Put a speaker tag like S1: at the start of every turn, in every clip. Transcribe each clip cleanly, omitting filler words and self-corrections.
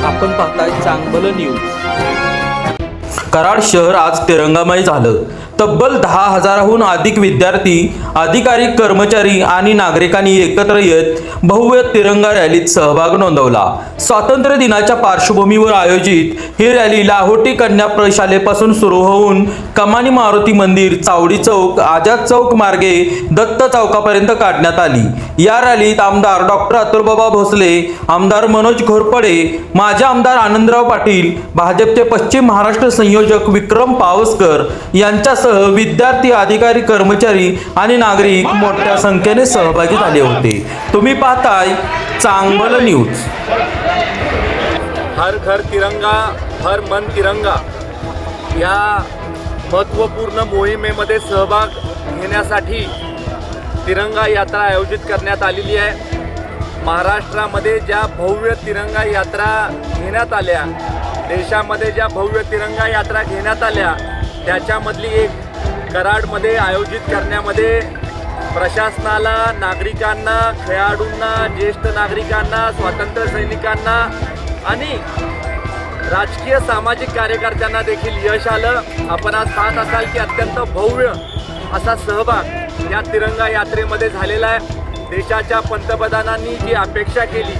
S1: आपण पाहताय चांगलं न्यूज। कराड शहर आज तिरंगामय झालं। तब्बल 10,000हून अधिक विद्यार्थी, अधिकारी, कर्मचारी आणि नागरिकांनी एकत्र येत भव्य तिरंगा रॅलीत सहभाग नोंदवला। स्वातंत्र्य दिनाच्या पार्श्वभूमीवर आयोजित ही रॅली लाहोटी कन्या प्रशालेपासून सुरू होऊन कमानी मारुती मंदिर, चावडी चौक, आझाद चौक मार्गे दत्त चौकापर्यंत काढण्यात आली। या रॅलीत आमदार डॉक्टर अतुलबाबा भोसले, आमदार मनोज घोरपडे, माजी आमदार आनंदराव पाटील, भाजपचे पश्चिम महाराष्ट्र संयोजक विक्रम पावसकर यांच्यासह विद्यार्थी, अधिकारी, कर्मचारी आणि नागरिक मोठ्या संख्येने सहभागी झाले होते। तुम्ही पाहताय चांगलं न्यूज।
S2: हर घर तिरंगा, हर मन तिरंगा या महत्त्वपूर्ण मोहिमेमध्ये सहभाग घेण्यासाठी तिरंगा यात्रा आयोजित करण्यात आलेली आहे। महाराष्ट्रामध्ये ज्या भव्य तिरंगा यात्रा घेण्यात आल्या, देशामध्ये ज्या भव्य तिरंगा यात्रा घेण्यात आल्या, त्याच्यामधली एक कराडमध्ये आयोजित करण्यामध्ये प्रशासनाला, नागरिकांना, खेळाडूंना, ज्येष्ठ नागरिकांना, स्वातंत्र्य सैनिकांना आणि राजकीय सामाजिक कार्यकर्त्यांना देखील यश आलं। आपण आज पाहत असाल की अत्यंत भव्य असा सहभाग या तिरंगा यात्रेमध्ये झालेला आहे। देशाच्या पंतप्रधानांनी जी अपेक्षा केली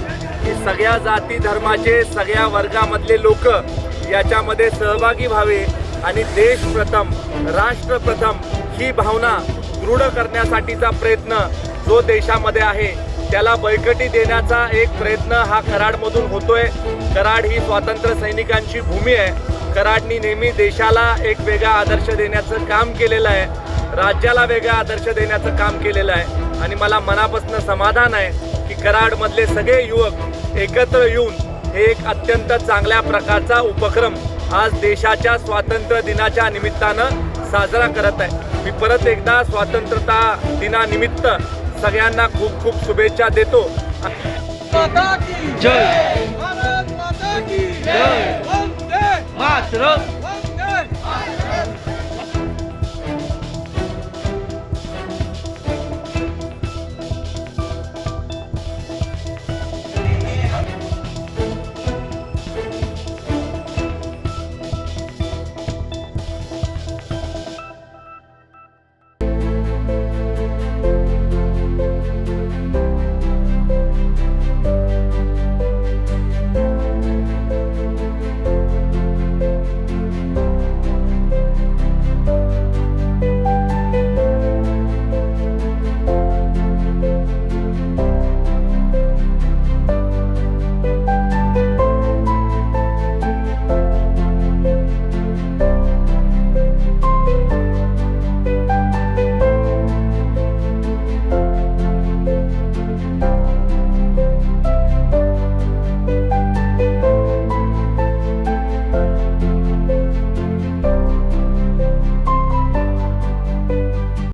S2: की सगळ्या जाती धर्माचे, सगळ्या वर्गामधले लोक याच्यामध्ये सहभागी व्हावे आणि देश प्रथम, राष्ट्र प्रथम ही भावना दृढ करण्यासाठीचा प्रयत्न जो देशामध्ये आहे त्याला बळकटी देण्याचा एक प्रयत्न हा कराडमधून होतोय। कराड ही स्वातंत्र्य सैनिकांची भूमी आहे। कराडनी नेहमी देशाला एक वेगळा आदर्श देण्याचं काम केलेलं आहे, राज्याला वेगळा आदर्श देण्याचं काम केलेलं आहे आणि मला मनापासून समाधान आहे की कराडमधले सगळे युवक एकत्र येऊन हे एक अत्यंत चांगल्या प्रकारचा उपक्रम आज देशाच्या स्वातंत्र्य दिनाच्या निमित्तानं साजरा करत आहे। मी परत एकदा स्वातंत्र्यता दिनानिमित्त सगळ्यांना खूप खूप शुभेच्छा देतो।
S3: माता की जय, भारत माता की जय, वंदे मातरम।